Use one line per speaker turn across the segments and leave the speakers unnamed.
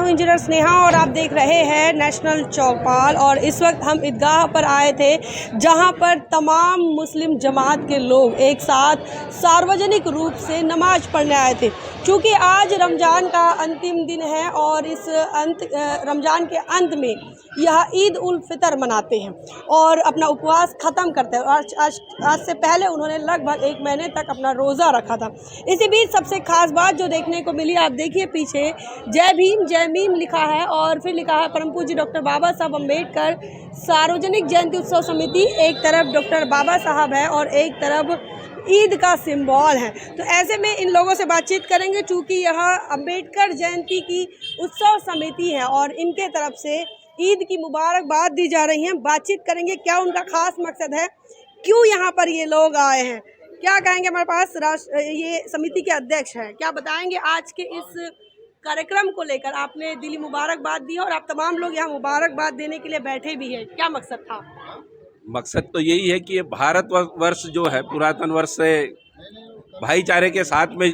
हूँ इंजीनियर स्नेहा और आप देख रहे हैं नेशनल चौपाल। और इस वक्त हम ईदगाह पर आए थे जहाँ पर तमाम मुस्लिम जमात के लोग एक साथ सार्वजनिक रूप से नमाज पढ़ने आए थे। क्योंकि आज रमज़ान का अंतिम दिन है और इस रमज़ान के अंत में यह ईद उल फितर मनाते हैं और अपना उपवास ख़त्म करते हैं। आज से पहले उन्होंने लगभग 1 महीने तक अपना रोज़ा रखा था। इसी बीच सबसे ख़ास बात जो देखने को मिली, आप देखिए पीछे जय भीम जय मीम लिखा है और फिर लिखा है परम पूज्य डॉक्टर बाबा साहब अम्बेडकर सार्वजनिक जयंती उत्सव समिति। एक तरफ डॉक्टर बाबा साहब है और एक तरफ ईद का सिंबल है। तो ऐसे में इन लोगों से बातचीत करेंगे चूँकि यह अम्बेडकर जयंती की उत्सव समिति है और इनके तरफ से ईद की मुबारकबाद दी जा रही है। बातचीत करेंगे क्या उनका खास मकसद है, क्यों यहाँ पर ये लोग आए हैं, क्या कहेंगे। हमारे पास ये समिति के अध्यक्ष हैं, क्या बताएंगे आज के इस कार्यक्रम को लेकर। आपने दिली मुबारकबाद दी और आप तमाम लोग यहाँ मुबारकबाद देने के लिए बैठे भी हैं, क्या मकसद था।
मकसद तो यही है कि ये भारत वर्ष जो है पुरातन वर्ष से भाईचारे के साथ में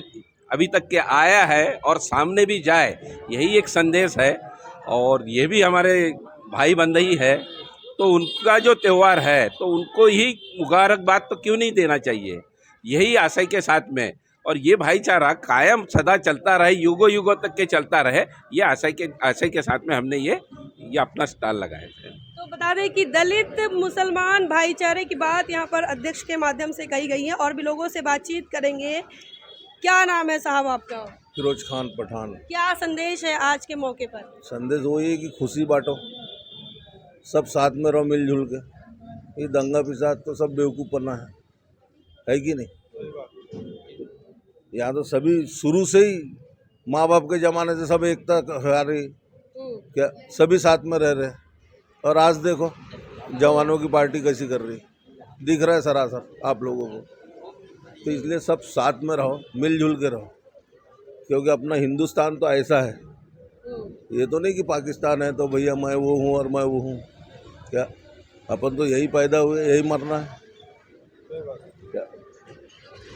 अभी तक के आया है और सामने भी जाए, यही एक संदेश है। और ये भी हमारे भाई बंधई है तो उनका जो त्यौहार है तो उनको ही मुबारकबाद तो क्यों नहीं देना चाहिए, यही आशय के साथ में। और ये भाईचारा कायम सदा चलता रहे, युगों युगों तक के चलता रहे, ये आशय के साथ में हमने ये अपना स्टॉल लगाए थे।
तो बता दें कि दलित मुसलमान भाईचारे की बात यहाँ पर अध्यक्ष के माध्यम से कही गई है और भी लोगों से बातचीत करेंगे। क्या नाम है साहब आपका।
फिरोज खान पठान।
क्या संदेश है आज के मौके पर।
संदेश वही है कि खुशी बांटो, सब साथ में रहो मिलजुल के। ये दंगा फिसाद तो सब बेवकूफ़पना है कि नहीं। यहाँ तो सभी शुरू से ही माँ बाप के ज़माने से सब एकता खा रही, क्या सभी साथ में रह रहे। और आज देखो जवानों की पार्टी कैसी कर रही, दिख रहा है सरासर आप लोगों को। तो इसलिए सब साथ में रहो, मिलजुल के रहो, क्योंकि अपना हिंदुस्तान तो ऐसा है, ये तो नहीं कि पाकिस्तान है तो भैया मैं वो हूँ और मैं वो हूँ। क्या अपन तो यही पैदा हुए, यही मरना है।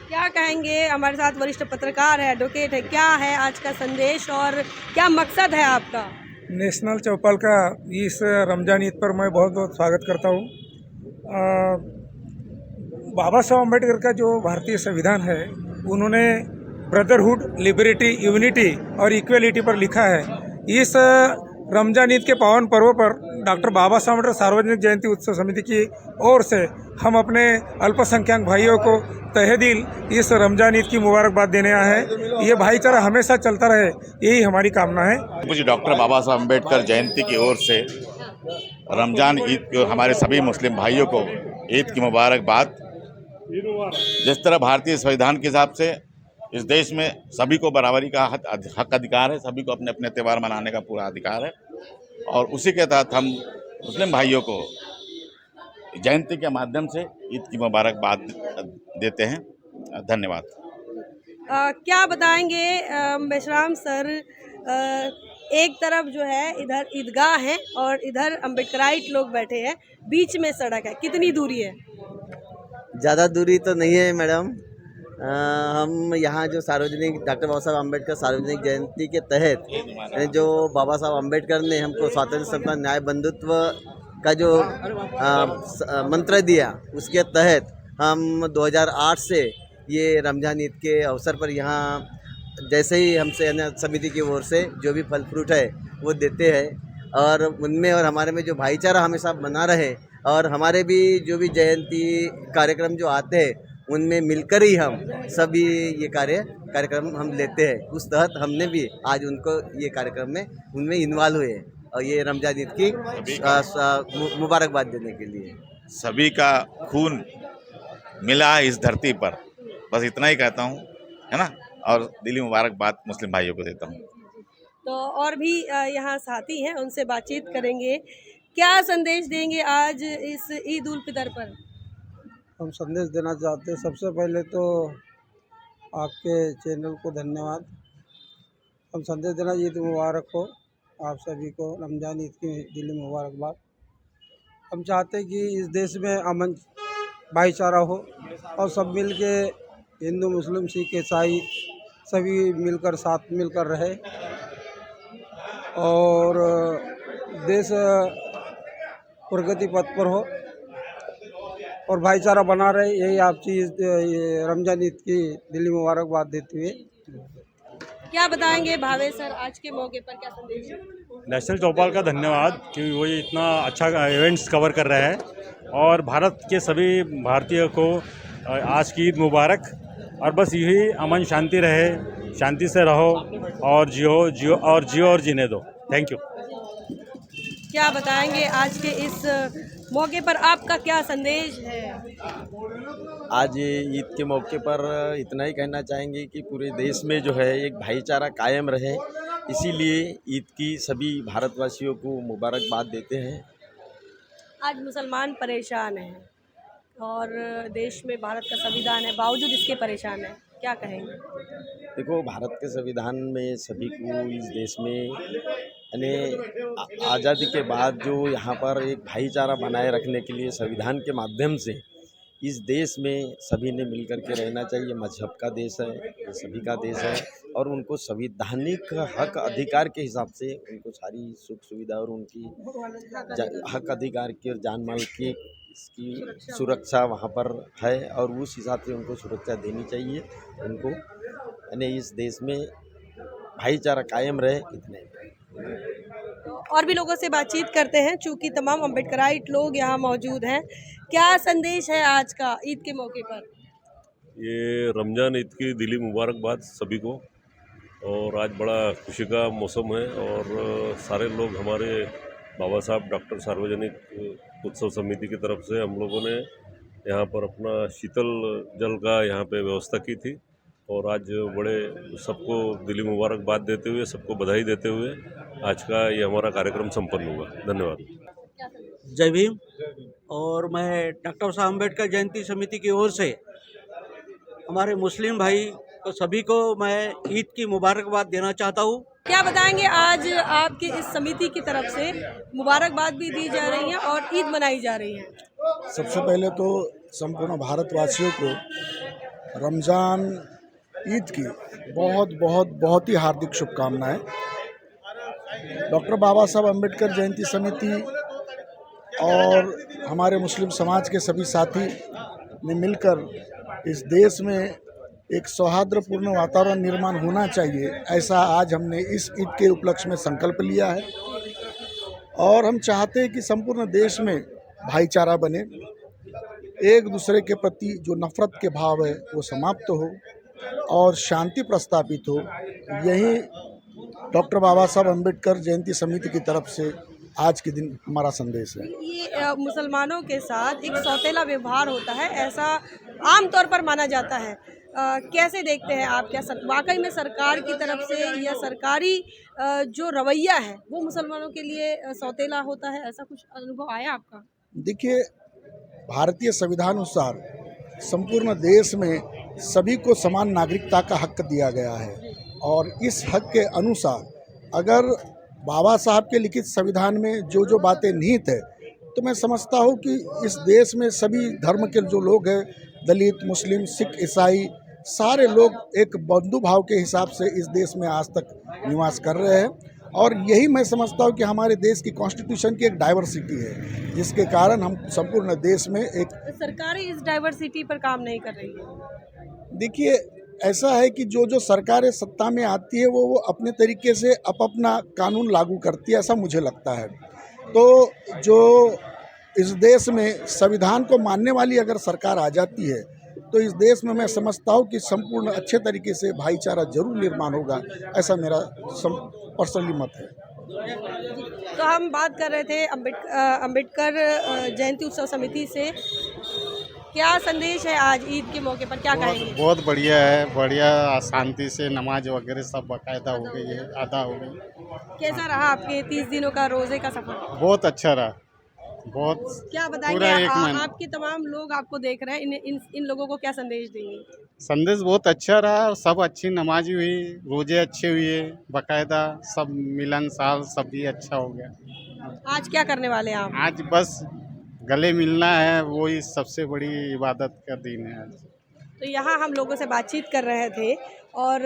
क्या कहेंगे। हमारे साथ वरिष्ठ पत्रकार है, एडवोकेट है, क्या है आज का संदेश और क्या मकसद है आपका।
नेशनल चौपाल का इस रमज़ान ईद पर मैं बहुत बहुत स्वागत करता हूँ। बाबा साहब अम्बेडकर का जो भारतीय संविधान है, उन्होंने ब्रदरहुड, लिबर्टी, यूनिटी और इक्वलिटी पर लिखा है। इस रमज़ान ईद के पावन पर्व पर डॉक्टर बाबा साहब अम्बेडकर सार्वजनिक जयंती उत्सव समिति की ओर से हम अपने अल्पसंख्यक भाइयों को तहे दिल इस रमज़ान ईद की मुबारकबाद देने आए हैं। ये भाईचारा हमेशा चलता रहे, यही हमारी कामना है।
मुझे डॉक्टर बाबा साहब अम्बेडकर जयंती की ओर से रमज़ान ईद को हमारे सभी मुस्लिम भाइयों को ईद की मुबारकबाद। जिस तरह भारतीय संविधान के हिसाब से इस देश में सभी को बराबरी का हक अधिकार है, सभी को अपने अपने त्यौहार मनाने का पूरा अधिकार है, और उसी के तहत हम मुस्लिम भाइयों को जयंती के माध्यम से ईद की मुबारकबाद देते हैं। धन्यवाद।
क्या बताएंगे मेशराम सर। एक तरफ जो है इधर ईदगाह है और इधर अम्बेडकराइट लोग बैठे हैं, बीच में सड़क है, कितनी दूरी है।
ज़्यादा दूरी तो नहीं है मैडम। हम यहाँ जो सार्वजनिक डॉक्टर बाबा साहब अम्बेडकर सार्वजनिक जयंती के तहत जो बाबा साहब अम्बेडकर ने हमको स्वातंत्र समता न्याय बंधुत्व का जो मंत्र दिया, उसके तहत हम 2008 से ये रमज़ान ईद के अवसर पर यहाँ जैसे ही हमसे समिति की ओर से जो भी फल फ्रूट है वो देते हैं, और उनमें और हमारे में जो भाईचारा हमेशा बना रहे, और हमारे भी जो भी जयंती कार्यक्रम जो आते हैं उनमें मिलकर ही हम सभी ये कार्यक्रम हम लेते हैं। उस तहत हमने भी आज उनको ये कार्यक्रम में उनमें इन्वॉल्व हुए और ये रमज़ान ईद की मुबारकबाद देने के लिए।
सभी का खून मिला इस धरती पर, बस इतना ही कहता हूँ, है ना। और दिली मुबारकबाद मुस्लिम भाइयों को देता हूँ।
तो और भी यहाँ साथी हैं, उनसे बातचीत करेंगे। क्या संदेश देंगे आज इस ईद उल फितर पर।
हम संदेश देना चाहते हैं, सबसे पहले तो आपके चैनल को धन्यवाद। हम संदेश देना, ईद मुबारक हो आप सभी को, रमज़ान ईद की दिली मुबारकबाद। हम चाहते हैं कि इस देश में अमन भाईचारा हो और सब मिल के हिंदू मुस्लिम सिख ईसाई सभी मिलकर साथ मिलकर रहे। और देश प्रगति पथ पर हो और भाईचारा बना रहे, यही आप चीज़ ये रमजान ईद की दिली मुबारकबाद देते हुए।
क्या बताएंगे भावेश सर, आज के मौके पर क्या संदेश है?
नेशनल चौपाल का धन्यवाद कि वो ये इतना अच्छा इवेंट्स कवर कर रहा है और भारत के सभी भारतीयों को आज की ईद मुबारक। और बस यही अमन शांति रहे, शांति से रहो और जियो और जीने दो। Thank you.
क्या बताएंगे आज के इस मौके पर आपका क्या संदेश है?
आज ईद के मौके पर इतना ही कहना चाहेंगे कि पूरे देश में जो है एक भाईचारा कायम रहे, इसीलिए ईद की सभी भारतवासियों को मुबारकबाद देते हैं।
आज मुसलमान परेशान हैं और देश में भारत का संविधान है, बावजूद इसके परेशान है, क्या कहेंगे?
देखो, भारत के संविधान में सभी को इस देश में यानी आज़ादी के बाद जो यहाँ पर एक भाईचारा बनाए रखने के लिए संविधान के माध्यम से इस देश में सभी ने मिलकर के रहना चाहिए। मजहब का देश है, ये सभी का देश है और उनको संवैधानिक हक अधिकार के हिसाब से उनको सारी सुख सुविधा और उनकी हक अधिकार की और जान माल की इसकी सुरक्षा वहाँ पर है और उस हिसाब से उनको सुरक्षा देनी चाहिए। उनको यानी इस देश में भाईचारा कायम रहे, इतने।
और भी लोगों से बातचीत करते हैं, चूँकि तमाम अम्बेडकराइट लोग यहाँ मौजूद हैं। क्या संदेश है आज का ईद के मौके पर?
ये रमज़ान ईद की दिली मुबारकबाद सभी को। और आज बड़ा खुशी का मौसम है और सारे लोग हमारे बाबा साहब डॉक्टर सार्वजनिक उत्सव समिति की तरफ से हम लोगों ने यहाँ पर अपना शीतल जल का यहाँ पे व्यवस्था की थी और आज बड़े सबको दिली मुबारकबाद देते हुए, सबको बधाई देते हुए आज का ये हमारा कार्यक्रम संपन्न हुआ। धन्यवाद।
जय भीम। और मैं डॉक्टर साहब अम्बेडकर जयंती समिति की ओर से हमारे मुस्लिम भाई को सभी को मैं ईद की मुबारकबाद देना चाहता हूँ।
क्या बताएंगे, आज आपकी इस समिति की तरफ से मुबारकबाद भी दी जा रही है और ईद मनाई जा रही है?
सबसे पहले तो संपूर्ण भारतवासियों को रमज़ान ईद की बहुत ही हार्दिक शुभकामनाएं। डॉक्टर बाबा साहब अम्बेडकर जयंती समिति और हमारे मुस्लिम समाज के सभी साथी ने मिलकर इस देश में एक सौहार्दपूर्ण वातावरण निर्माण होना चाहिए, ऐसा आज हमने इस ईद के उपलक्ष्य में संकल्प लिया है। और हम चाहते हैं कि संपूर्ण देश में भाईचारा बने, एक दूसरे के प्रति जो नफरत के भाव है वो समाप्त हो और शांति प्रस्तापित हो। यही डॉक्टर बाबा साहब अम्बेडकर जयंती समिति की तरफ से आज के दिन हमारा संदेश है।
ये मुसलमानों के साथ एक सौतेला व्यवहार होता है, ऐसा आमतौर पर माना जाता है। कैसे देखते हैं आप? क्या वाकई में सरकार की तरफ से या सरकारी जो रवैया है वो मुसलमानों के लिए सौतेला होता है? ऐसा कुछ अनुभव आया आपका?
देखिए, भारतीय संविधान अनुसार संपूर्ण देश में सभी को समान नागरिकता का हक दिया गया है और इस हक के अनुसार अगर बाबा साहब के लिखित संविधान में जो बातें निहित है तो मैं समझता हूँ कि इस देश में सभी धर्म के जो लोग हैं, दलित, मुस्लिम, सिख, ईसाई, सारे लोग एक बंधु भाव के हिसाब से इस देश में आज तक निवास कर रहे हैं। और यही मैं समझता हूँ कि हमारे देश की कॉन्स्टिट्यूशन की एक डाइवर्सिटी है, जिसके कारण हम संपूर्ण देश में एक
सरकारें इस डाइवर्सिटी पर काम नहीं कर रही है।
देखिए, ऐसा है कि जो सरकारें सत्ता में आती है वो अपने तरीके से अपना कानून लागू करती है, ऐसा मुझे लगता है। तो जो इस देश में संविधान को मानने वाली अगर सरकार आ जाती है तो इस देश में मैं समझता हूँ कि संपूर्ण अच्छे तरीके से भाईचारा जरूर निर्माण होगा, ऐसा मेरा पर्सनली मत है।
तो हम बात कर रहे थे अम्बेडकर जयंती उत्सव समिति से। क्या संदेश है आज ईद के मौके पर, क्या कहेंगे?
बहुत बढ़िया है, बढ़िया, शांति से नमाज वगैरह सब बाकायदा हो गई है, अदा हो गई।
कैसा रहा आपके 30 दिनों का रोजे का सफर?
बहुत अच्छा रहा, बहुत।
क्या बताएंगे, आपके तमाम लोग आपको देख रहे हैं, इन लोगों को क्या संदेश देंगे?
संदेश बहुत अच्छा रहा, सब अच्छी नमाज हुई, रोजे अच्छे हुए, बाकायदा सब मिलनसार सब भी अच्छा हो गया।
आज क्या करने वाले हैं आप?
आज बस गले मिलना है, वही सबसे बड़ी इबादत का दिन है आज।
तो यहाँ हम लोगों से बातचीत कर रहे थे और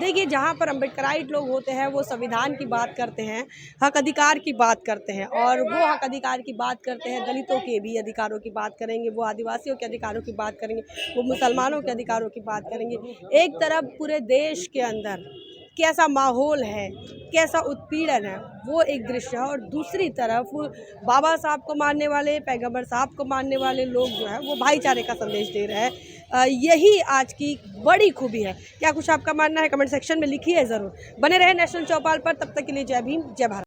देखिए जहाँ पर अम्बेडकराइट लोग होते हैं वो संविधान की बात करते हैं, हक अधिकार की बात करते हैं और वो हक अधिकार की बात करते हैं, दलितों के भी अधिकारों की बात करेंगे, वो आदिवासियों के अधिकारों की बात करेंगे, वो मुसलमानों के अधिकारों की बात करेंगे। एक तरफ पूरे देश के अंदर कैसा माहौल है, कैसा उत्पीड़न है, वो एक दृश्य है और दूसरी तरफ बाबा साहब को मानने वाले, पैगंबर साहब को मानने वाले लोग जो है वो भाईचारे का संदेश दे रहे हैं। यही आज की बड़ी खूबी है। क्या कुछ आपका मानना है कमेंट सेक्शन में लिखिए ज़रूर। बने रहे नेशनल चौपाल पर, तब तक के लिए जय भीम, जय भारत।